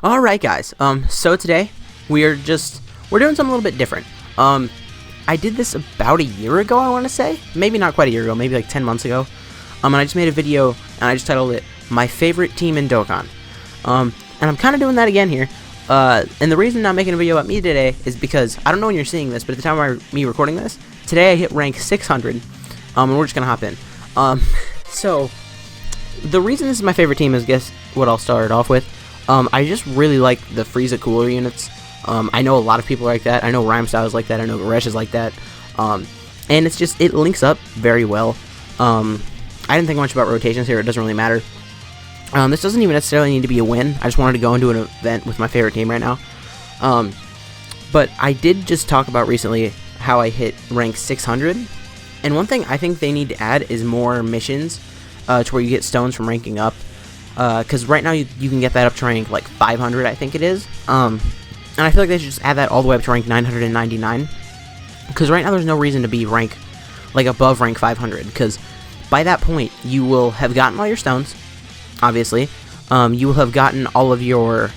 Alright guys, so today we're doing something a little bit different. I did this about a year ago, I want to say. Maybe not quite a year ago, maybe like 10 months ago. And I just made a video, and I just titled it, My Favorite Team in Dokkan. And I'm kind of doing that again here. And the reason I'm making a video about me today is because, I don't know when you're seeing this, but at the time of me recording this, today I hit rank 600, and we're just going to hop in. So, the reason this is my favorite team is, guess what I'll start off with. I just really like the Frieza cooler units. I know a lot of people like that. I know Rhymestyle is like that. I know Goresh is like that. And it's just, it links up very well. I didn't think much about rotations here. It doesn't really matter. This doesn't even necessarily need to be a win. I just wanted to go into an event with my favorite team right now. But I did just talk about recently how I hit rank 600. And one thing I think they need to add is more missions to where you get stones from ranking up. Because right now you can get that up to rank like 500, I think it is. And I feel like they should just add that all the way up to rank 999. Because right now there's no reason to be above rank 500. Because by that point you will have gotten all your stones, obviously. You will have gotten all of your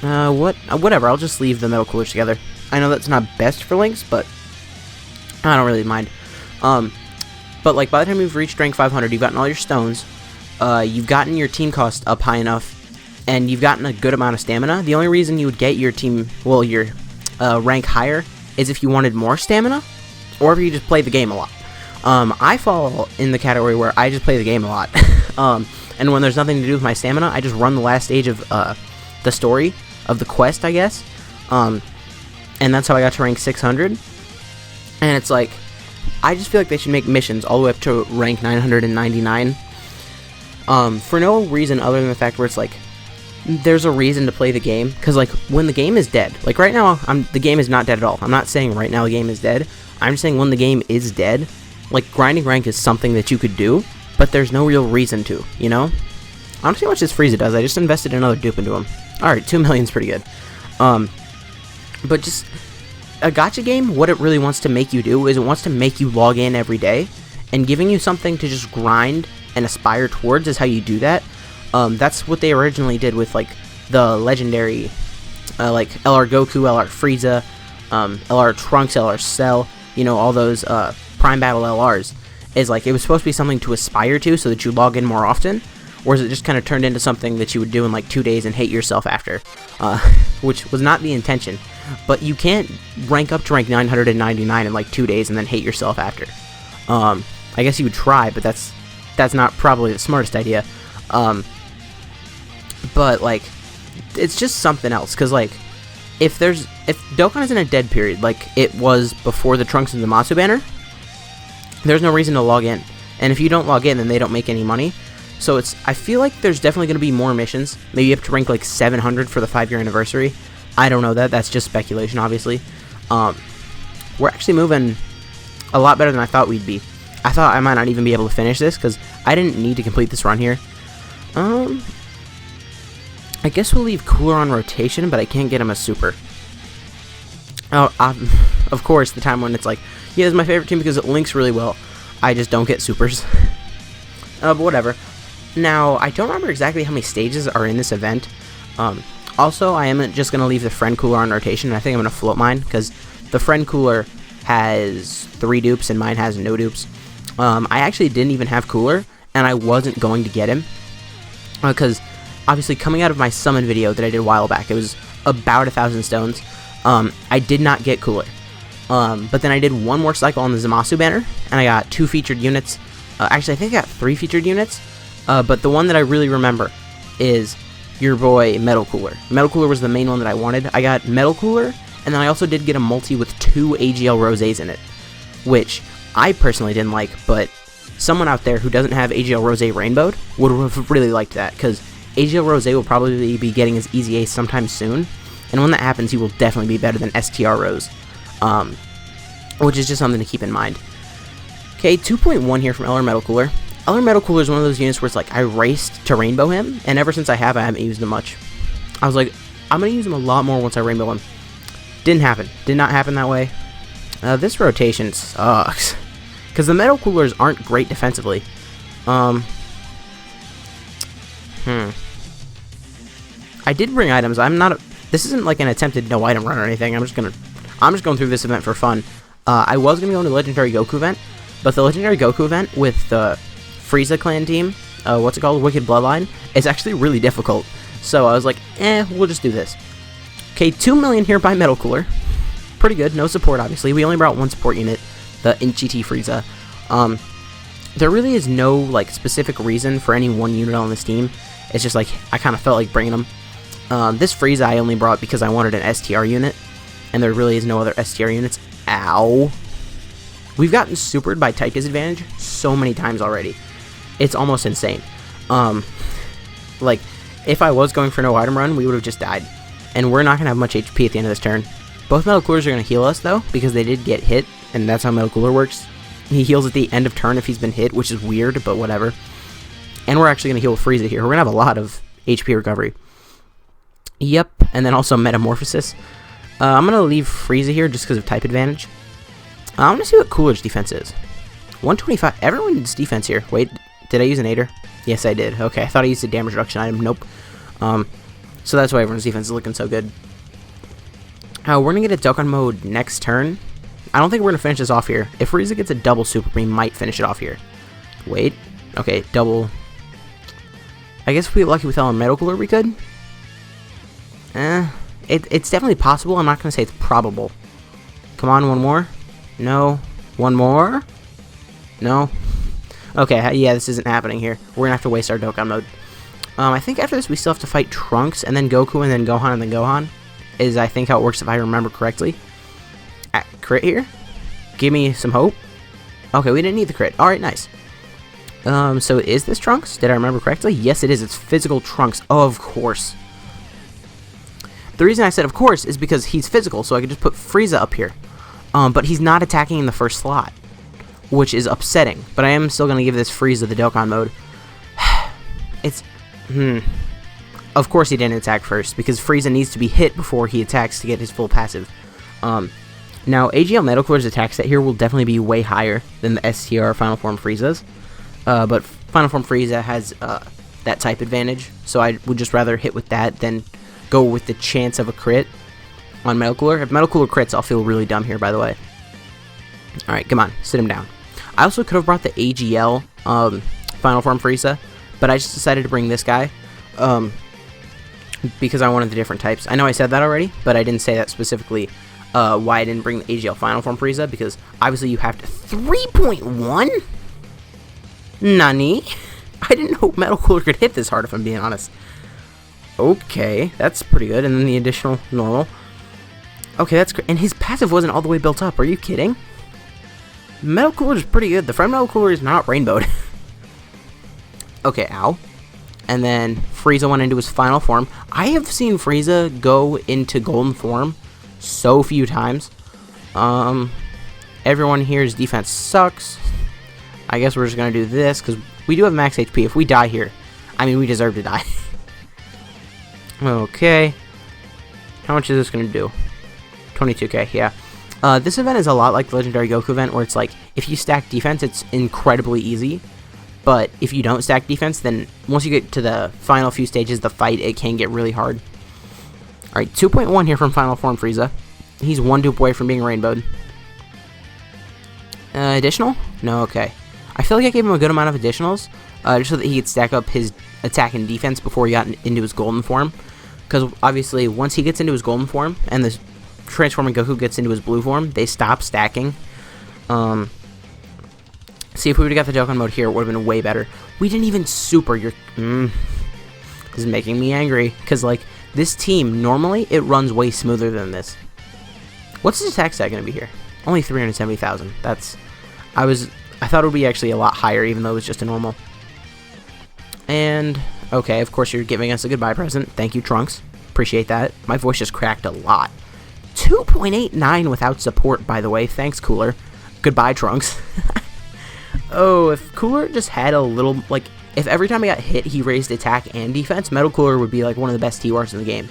whatever. I'll just leave the metal coolers together. I know that's not best for links, but I don't really mind. But like by the time you've reached rank 500, you've gotten all your stones. You've gotten your team cost up high enough, and you've gotten a good amount of stamina. The only reason you would get your team, your rank higher, is if you wanted more stamina, or if you just play the game a lot. I fall in the category where I just play the game a lot. And when there's nothing to do with my stamina, I just run the last stage of the story, of the quest, I guess. And that's how I got to rank 600. And it's like, I just feel like they should make missions all the way up to rank 999. For no reason other than the fact where it's like, there's a reason to play the game, because like, when the game is dead, like right now, the game is not dead at all. I'm not saying right now the game is dead. I'm saying when the game is dead, like, grinding rank is something that you could do, but there's no real reason to, you know? I don't see how much this Frieza does. I just invested another dupe into him. Alright, 2 million's pretty good. But just, a gacha game, what it really wants to make you do is it wants to make you log in every day, and giving you something to just grind and aspire towards is how you do that. That's what they originally did with like the legendary like LR Goku, LR Frieza, LR Trunks, LR Cell, you know, all those Prime Battle LRs. Is like, it was supposed to be something to aspire to so that you log in more often, or is it just kind of turned into something that you would do in like 2 days and hate yourself after, which was not the intention. But you can't rank up to rank 999 in like 2 days and then hate yourself after. I guess you would try, but that's not probably the smartest idea. But like, it's just something else, because like, if Dokkan is in a dead period like it was before the Trunks and the Zamasu banner, there's no reason to log in, and if you don't log in, then they don't make any money. So I feel like there's definitely going to be more missions, maybe up to rank like 700 for the 5-year anniversary. I don't know, that's just speculation, obviously. We're actually moving a lot better than I thought we'd be. I thought I might not even be able to finish this, because I didn't need to complete this run here. I guess we'll leave Cooler on rotation, but I can't get him a super. Oh, of course, the time when it's like, yeah, this is my favorite team because it links really well. I just don't get supers. But whatever. Now, I don't remember exactly how many stages are in this event. Also, I am just going to leave the Friend Cooler on rotation, and I think I'm going to float mine, because the Friend Cooler has 3 dupes, and mine has no dupes. I actually didn't even have Cooler, and I wasn't going to get him, because obviously coming out of my summon video that I did a while back, it was about 1,000 stones. I did not get Cooler, but then I did one more cycle on the Zamasu banner, and I got 2 featured units. Actually, I think I got 3 featured units, but the one that I really remember is your boy Metal Cooler. Metal Cooler was the main one that I wanted. I got Metal Cooler, and then I also did get a multi with 2 AGL Rosés in it, which I personally didn't like, but someone out there who doesn't have AGL Rosé Rainbowed would have really liked that, because AGL Rosé will probably be getting his Easy Ace sometime soon, and when that happens, he will definitely be better than STR Rose, which is just something to keep in mind. Okay, 2.1 here from LR Metal Cooler. LR Metal Cooler is one of those units where it's like, I raced to Rainbow him, and ever since I haven't used him much. I was like, I'm going to use him a lot more once I Rainbow him. Didn't happen. Did not happen that way. This rotation sucks, because the Metal Coolers aren't great defensively. I did bring items. This isn't like an attempted no item run or anything. I'm just going through this event for fun. I was gonna go into the Legendary Goku event, but the Legendary Goku event with the Frieza clan team, what's it called, Wicked Bloodline, is actually really difficult. So I was like, we'll just do this. Okay, 2 million here by Metal Cooler. Pretty good. No support, obviously. We only brought one support unit, the NGT Frieza. There really is no like specific reason for any one unit on this team. It's just like I kind of felt like bringing them. This Frieza I only brought because I wanted an STR unit, and there really is no other STR units. Ow. We've gotten supered by type disadvantage so many times already. It's almost insane. Like, if I was going for no item run, we would have just died. And we're not going to have much HP at the end of this turn. Both Metal Coolers are going to heal us, though, because they did get hit, and that's how Metal Cooler works. He heals at the end of turn if he's been hit, which is weird, but whatever. And we're actually going to heal Frieza here. We're going to have a lot of HP recovery. Yep, and then also Metamorphosis. I'm going to leave Frieza here just because of type advantage. I want to see what Cooler's defense is. 125. Everyone's defense here. Wait, did I use an Aider? Yes, I did. Okay, I thought I used a damage reduction item. Nope. So that's why everyone's defense is looking so good. We're going to get a Dokkan mode next turn. I don't think we're going to finish this off here. If Frieza gets a double super, we might finish it off here. Wait. Okay, double. I guess if we get lucky with Metal Cooler, we could. It's definitely possible. I'm not going to say it's probable. Come on, one more. No. One more. No. Okay, yeah, this isn't happening here. We're going to have to waste our Dokkan mode. I think after this we still have to fight Trunks, and then Goku, and then Gohan, and then Gohan. Is, I think, how it works if I remember correctly. Crit here? Give me some hope. Okay, we didn't need the crit. Alright, nice. So is this Trunks? Did I remember correctly? Yes, it is. It's physical Trunks. Of course. The reason I said of course is because he's physical, so I could just put Frieza up here. But he's not attacking in the first slot, which is upsetting. But I am still going to give this Frieza the Dokkan mode. It's... Of course he didn't attack first, because Frieza needs to be hit before he attacks to get his full passive. Now, AGL Metal Cooler's attack set here will definitely be way higher than the STR Final Form Frieza's. But Final Form Frieza has that type advantage, so I would just rather hit with that than go with the chance of a crit on Metal Cooler. If Metal Cooler crits, I'll feel really dumb here, by the way. Alright, come on, sit him down. I also could have brought the AGL Final Form Frieza, but I just decided to bring this guy. Because I wanted the different types. I know I said that already, but I didn't say that specifically why I didn't bring the AGL Final Form Frieza, because obviously you have to... 3.1? Nani? I didn't know Metal Cooler could hit this hard, if I'm being honest. Okay, that's pretty good. And then the additional normal. Okay, that's great. And his passive wasn't all the way built up. Are you kidding? Metal Cooler is pretty good. The front Metal Cooler is not rainbowed. Okay, ow. And then Frieza went into his final form. I have seen Frieza go into golden form so few times. Everyone here's defense sucks. I guess we're just going to do this, because we do have max HP. If we die here, I mean, we deserve to die. Okay. How much is this going to do? 22k, yeah. This event is a lot like the Legendary Goku event, where it's like, if you stack defense, it's incredibly easy. But if you don't stack defense, then once you get to the final few stages of the fight, it can get really hard. Alright, 2.1 here from Final Form Frieza. He's one dupe away from being rainbowed. Additional? No, okay. I feel like I gave him a good amount of additionals, just so that he could stack up his attack and defense before he got into his golden form. Because obviously, once he gets into his golden form, and the transforming Goku gets into his blue form, they stop stacking. See, if we would have got the Dokkan mode here, it would have been way better. We didn't even super your... This is making me angry. Because, like, this team, normally, it runs way smoother than this. What's his attack stat going to be here? Only 370,000. That's... I thought it would be actually a lot higher, even though it was just a normal. And, okay, of course, you're giving us a goodbye present. Thank you, Trunks. Appreciate that. My voice just cracked a lot. 2.89 without support, by the way. Thanks, Cooler. Goodbye, Trunks. Oh, if Cooler just had a little, like, if every time he got hit, he raised attack and defense, Metal Cooler would be, like, one of the best T-Wars in the game.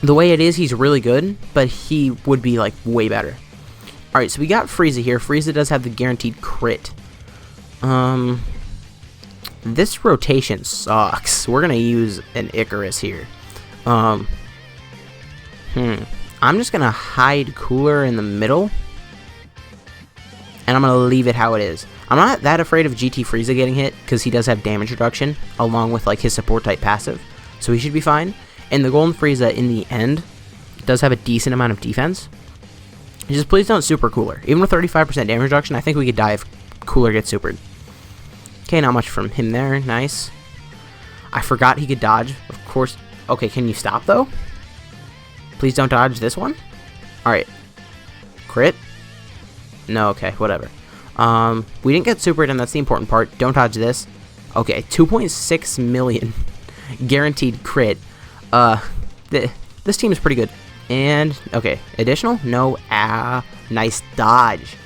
The way it is, he's really good, but he would be, like, way better. Alright, so we got Frieza here. Frieza does have the guaranteed crit. This rotation sucks. We're gonna use an Icarus here. I'm just gonna hide Cooler in the middle, and I'm gonna leave it how it is. I'm not that afraid of GT Frieza getting hit because he does have damage reduction along with like his support type passive, so he should be fine. And the Golden Frieza in the end does have a decent amount of defense. Just please don't super Cooler. Even with 35% damage reduction, I think we could die if Cooler gets supered. Okay, not much from him there. Nice. I forgot he could dodge. Of course. Okay, can you stop, though? Please don't dodge this one. Alright. Crit? No, okay, whatever. We didn't get supered, and that's the important part. Don't dodge this. Okay, 2.6 million guaranteed crit. This team is pretty good. And, okay, additional? No. Nice dodge.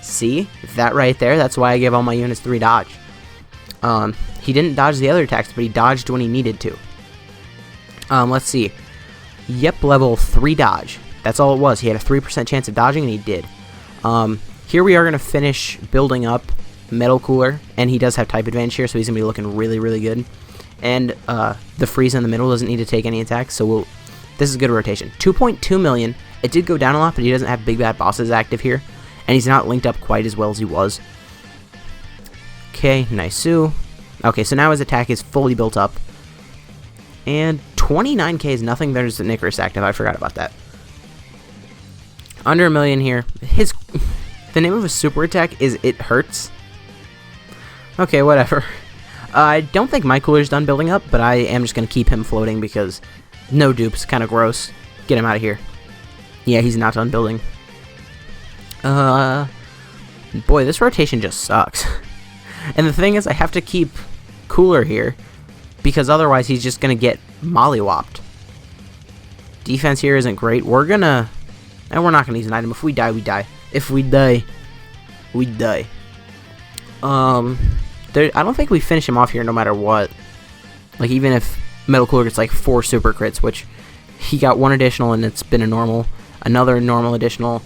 See? That right there, that's why I give all my units 3 dodge. He didn't dodge the other attacks, but he dodged when he needed to. Let's see. Yep, level 3 dodge. That's all it was. He had a 3% chance of dodging, and he did. Here we are going to finish building up Metal Cooler, and he does have type advantage here, so he's going to be looking really, really good. And the Frieza in the middle doesn't need to take any attacks, so this is a good rotation. 2.2 million. It did go down a lot, but he doesn't have Big Bad Bosses active here, and he's not linked up quite as well as he was. Okay, nice. Okay, so now his attack is fully built up. And 29k is nothing. There's an Icarus active. I forgot about that. Under a million here. The name of his super attack is It Hurts. Okay, whatever. I don't think my Cooler's done building up, but I am just going to keep him floating because no dupes. Kind of gross. Get him out of here. Yeah, he's not done building. Boy, this rotation just sucks. And the thing is, I have to keep Cooler here because otherwise he's just going to get mollywopped. Defense here isn't great. We're not going to use an item. If we die, we die. If we die, we die. I don't think we finish him off here no matter what. Like, even if Metal Cooler gets like 4 super crits, which he got 1 additional and it's been a normal. Another normal additional.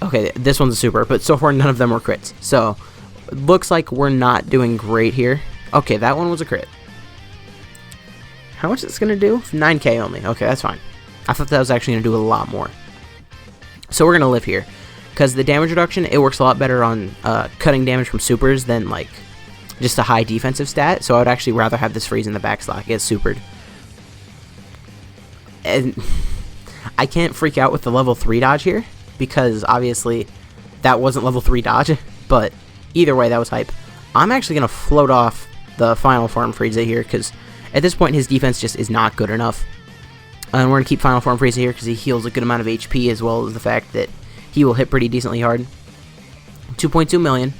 Okay, this one's a super, but so far none of them were crits. So, looks like we're not doing great here. Okay, that one was a crit. How much is this going to do? 9k only. Okay, that's fine. I thought that was actually going to do a lot more. So we're going to live here. Because the damage reduction, it works a lot better on cutting damage from supers than, like, just a high defensive stat. So I would actually rather have this freeze in the back slot. Get supered. And I can't freak out with the level 3 dodge here. Because, obviously, that wasn't level 3 dodge. But either way, that was hype. I'm actually going to float off the final form Frieza here. Because at this point, his defense just is not good enough. And we're going to keep final form Frieza here because he heals a good amount of HP. As well as the fact that he will hit pretty decently hard. 2.2 million.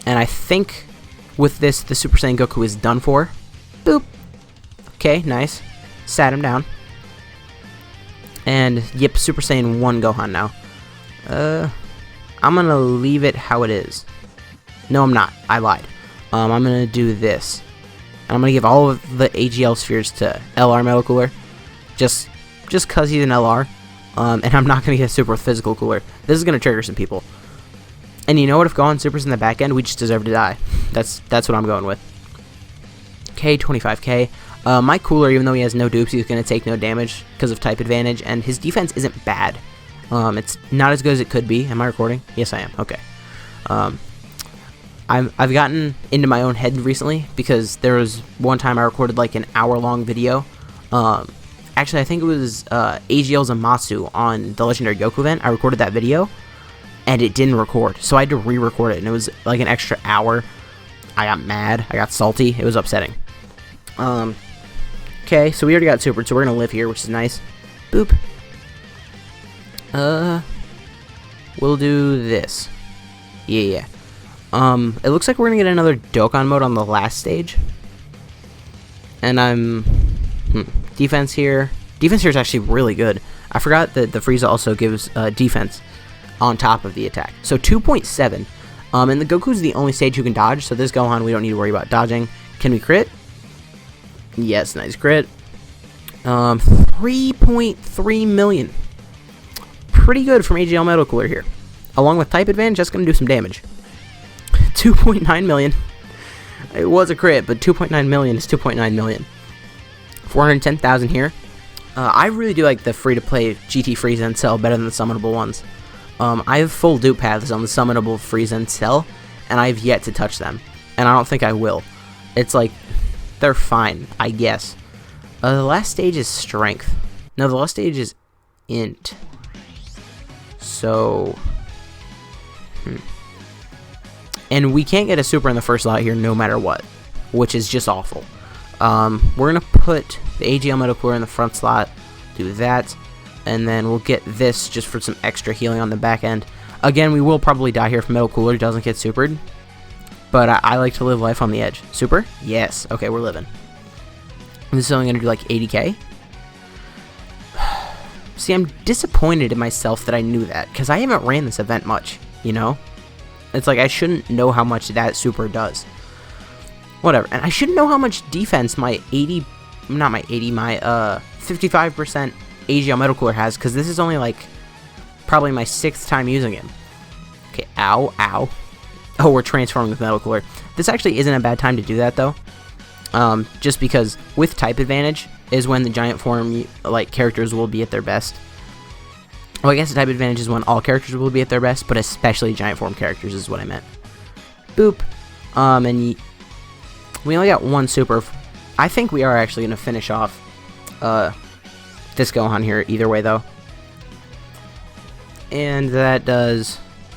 And I think with this, the Super Saiyan Goku is done for. Boop. Okay, nice. Sat him down. And, yep, Super Saiyan 1 Gohan now. I'm going to leave it how it is. No, I'm not. I lied. I'm going to do this. And I'm going to give all of the AGL spheres to LR Metal Cooler. Just because he's an LR. And I'm not going to get a super with physical Cooler. This is going to trigger some people. And you know what? If Gohan Super's in the back end, we just deserve to die. That's what I'm going with. Okay, 25k. My Cooler, even though he has no dupes, he's going to take no damage because of type advantage. And his defense isn't bad. It's not as good as it could be. Am I recording? Yes, I am. Okay. I've gotten into my own head recently because there was one time I recorded like an hour-long video. Actually, I think it was AGL Zamasu on the Legendary Goku event. I recorded that video, and it didn't record. So I had to re-record it, and it was like an extra hour. I got mad. I got salty. It was upsetting. Okay, so we already got supered, so we're going to live here, which is nice. Boop. We'll do this. Yeah. It looks like we're going to get another Dokkan mode on the last stage. And I'm... Defense here. Defense here is actually really good. I forgot that the Frieza also gives defense on top of the attack. So 2.7. And the Goku's the only stage who can dodge, so this Gohan we don't need to worry about dodging. Can we crit? Yes, nice crit. 3.3 million. Pretty good from AGL Metal Cooler here. Along with type advantage, that's going to do some damage. 2.9 million. It was a crit, but 2.9 million is 2.9 million. 410,000 here. I really do like the free-to-play GT Frieza and Cell better than the summonable ones. I have full dupe paths on the summonable Frieza and Cell, and I have yet to touch them. And I don't think I will. It's like, they're fine, I guess. The last stage is Strength. No, the last stage is Int. So... And we can't get a super in the first slot here no matter what, which is just awful. We're going to put the AGL Metal Cooler in the front slot, do that, and then we'll get this just for some extra healing on the back end. Again, we will probably die here if Metal Cooler doesn't get supered, but I like to live life on the edge. Super? Yes. Okay, we're living. This is only going to do like 80k. See, I'm disappointed in myself that I knew that, because I haven't ran this event much, you know? It's like I shouldn't know how much that super does. Whatever. And I shouldn't know how much defense my 55% AGL Metal Cooler has, because this is only like probably my 6th time using him. Okay, ow, ow. Oh, we're transforming with Metal Cooler. This actually isn't a bad time to do that, though. Just because with type advantage is when the giant form like characters will be at their best. Well, I guess the type advantage is when all characters will be at their best, but especially giant form characters is what I meant. Boop. And we only got one super. I think we are actually going to finish off this Gohan here either way, though. And that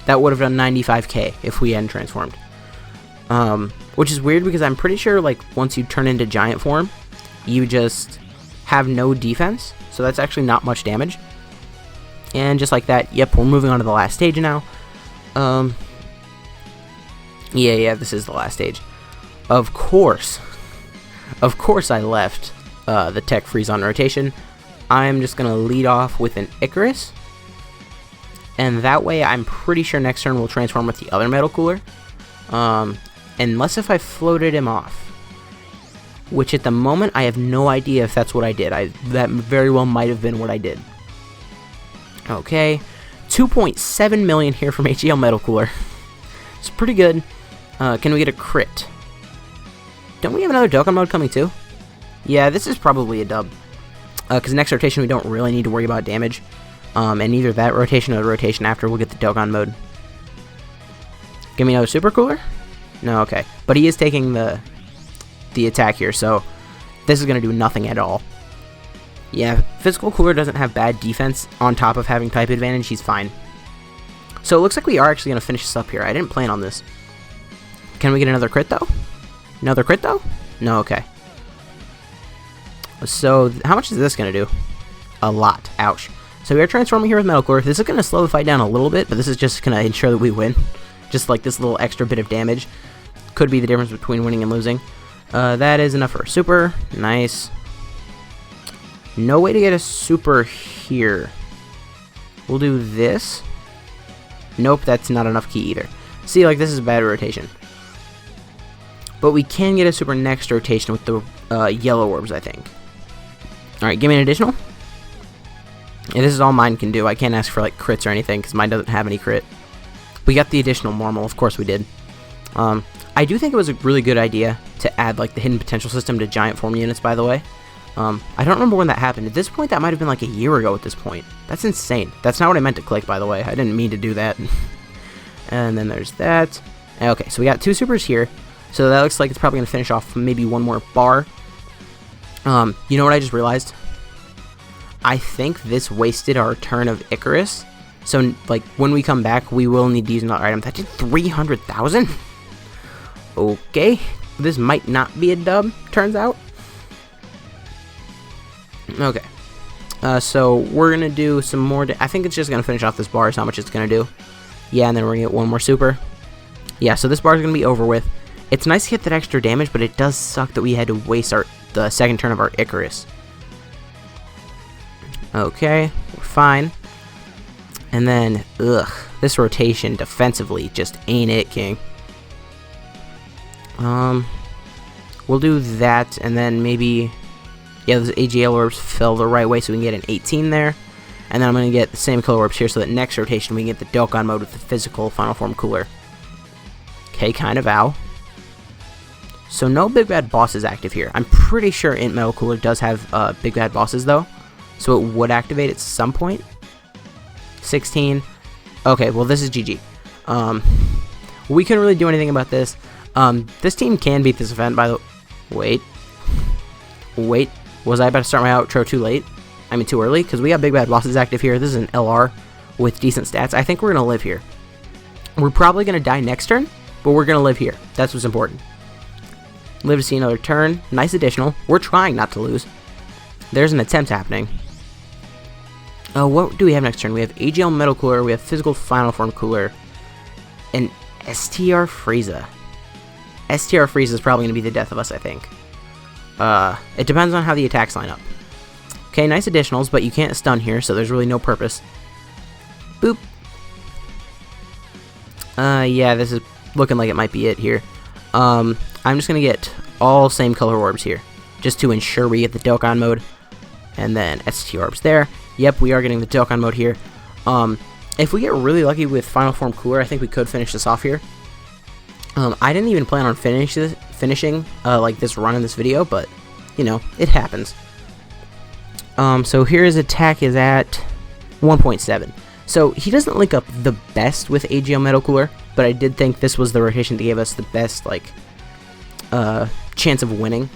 would have done 95k if we hadn't transformed. Which is weird because I'm pretty sure like once you turn into giant form, you just have no defense. So that's actually not much damage. And just like that, yep, we're moving on to the last stage now. Yeah, this is the last stage. Of course I left the Tech Freeze on rotation. I'm just going to lead off with an Icarus. And that way, I'm pretty sure next turn we'll transform with the other Metal Cooler. Unless if I floated him off. Which at the moment, I have no idea if that's what I did. That very well might have been what I did. Okay. 2.7 million here from AGL Metal Cooler. It's pretty good. Can we get a crit? Don't we have another Dokkan mode coming too? Yeah, this is probably a dub. Because next rotation we don't really need to worry about damage. And either that rotation or the rotation after we'll get the Dokkan mode. Give me another Super Cooler? No, okay. But he is taking the attack here, so this is going to do nothing at all. Yeah, Physical Cooler doesn't have bad defense on top of having type advantage. He's fine. So it looks like we are actually going to finish this up here. I didn't plan on this. Can we get another crit, though? Another crit, though? No, okay. So, how much is this going to do? A lot. Ouch. So we are transforming here with Metal Cooler. This is going to slow the fight down a little bit, but this is just going to ensure that we win. Just like this little extra bit of damage. Could be the difference between winning and losing. That is enough for a super. Nice. No way to get a super here. We'll do this. Nope, that's not enough key either. See, like, this is a bad rotation. But we can get a super next rotation with the yellow orbs, I think. Alright, give me an additional. Yeah, this is all mine can do. I can't ask for, like, crits or anything, because mine doesn't have any crit. We got the additional normal, of course we did. I do think it was a really good idea to add, like, the hidden potential system to giant form units, by the way. I don't remember when that happened. At this point, that might have been, like, a year ago at this point. That's insane. That's not what I meant to click, by the way. I didn't mean to do that. And then there's that. Okay, so we got two supers here. So that looks like it's probably going to finish off maybe one more bar. You know what I just realized? I think this wasted our turn of Icarus. So, like, when we come back, we will need to use another item. That did 300,000? Okay. This might not be a dub, turns out. Okay. So, we're going to do some more... I think it's just going to finish off this bar is how much it's going to do. Yeah, and then we're going to get one more super. Yeah, so this bar is going to be over with. It's nice to get that extra damage, but it does suck that we had to waste the second turn of our Icarus. Okay, we're fine. And then, ugh, this rotation defensively just ain't it, King. We'll do that, and then maybe, yeah, those AGL orbs fell the right way, so we can get an 18 there. And then I'm going to get the same color orbs here, so that next rotation we can get the Dokkan mode with the physical Final Form Cooler. Okay, kind of ow. So no big bad bosses active here. I'm pretty sure Int Metal Cooler does have big bad bosses though, so it would activate at some point. 16. Okay, well this is GG. We couldn't really do anything about this. This team can beat this event by the... Wait, was I about to start my outro too late? I mean too early? Because we got big bad bosses active here. This is an LR with decent stats. I think we're going to live here. We're probably going to die next turn, but we're going to live here. That's what's important. Live to see another turn. Nice additional. We're trying not to lose. There's an attempt happening. What do we have next turn? We have AGL Metal Cooler, we have Physical Final Form Cooler, and STR Frieza. STR Frieza is probably going to be the death of us, I think. It depends on how the attacks line up. Okay, nice additionals, but you can't stun here, so there's really no purpose. Boop. Yeah, this is looking like it might be it here. I'm just going to get all same color orbs here, just to ensure we get the Dokkan mode, and then ST orbs there. Yep, we are getting the Dokkan mode here. If we get really lucky with Final Form Cooler, I think we could finish this off here. I didn't even plan on finishing like this run in this video, but you know, it happens. So here his attack is at 1.7. So he doesn't link up the best with AGL Metal Cooler, but I did think this was the rotation that gave us the best like chance of winning,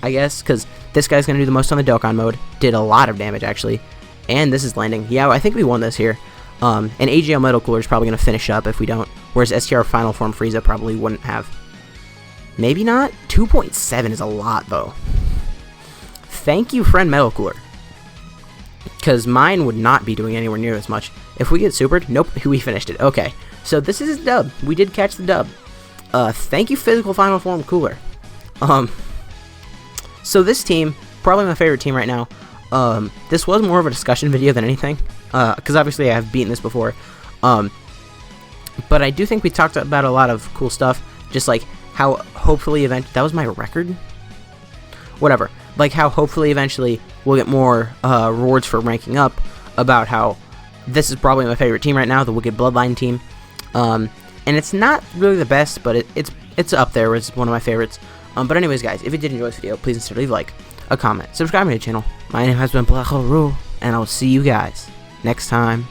I guess, because this guy's gonna do the most on the Dokkan mode. Did a lot of damage actually, and this is landing. Yeah, I think we won this here. And AGL Metal Cooler is probably gonna finish up if we don't. Whereas STR Final Form Frieza probably wouldn't have. Maybe not? 2.7 is a lot, though. Thank you, friend Metal Cooler. Because mine would not be doing anywhere near as much. If we get supered, nope, we finished it. Okay, so this is a dub. We did catch the dub. Thank you, Physical Final Form Cooler. So this team, probably my favorite team right now. This was more of a discussion video than anything. Because obviously I have beaten this before. But I do think we talked about a lot of cool stuff, just like how hopefully that was my record? Whatever. Like how hopefully eventually we'll get more rewards for ranking up, about how this is probably my favorite team right now, the Wicked Bloodline team. And it's not really the best, but it's up there as one of my favorites. But anyways guys, if you did enjoy this video, please consider leave a like, a comment, subscribe to the channel. My name has been Black Hole Rule, and I'll see you guys next time.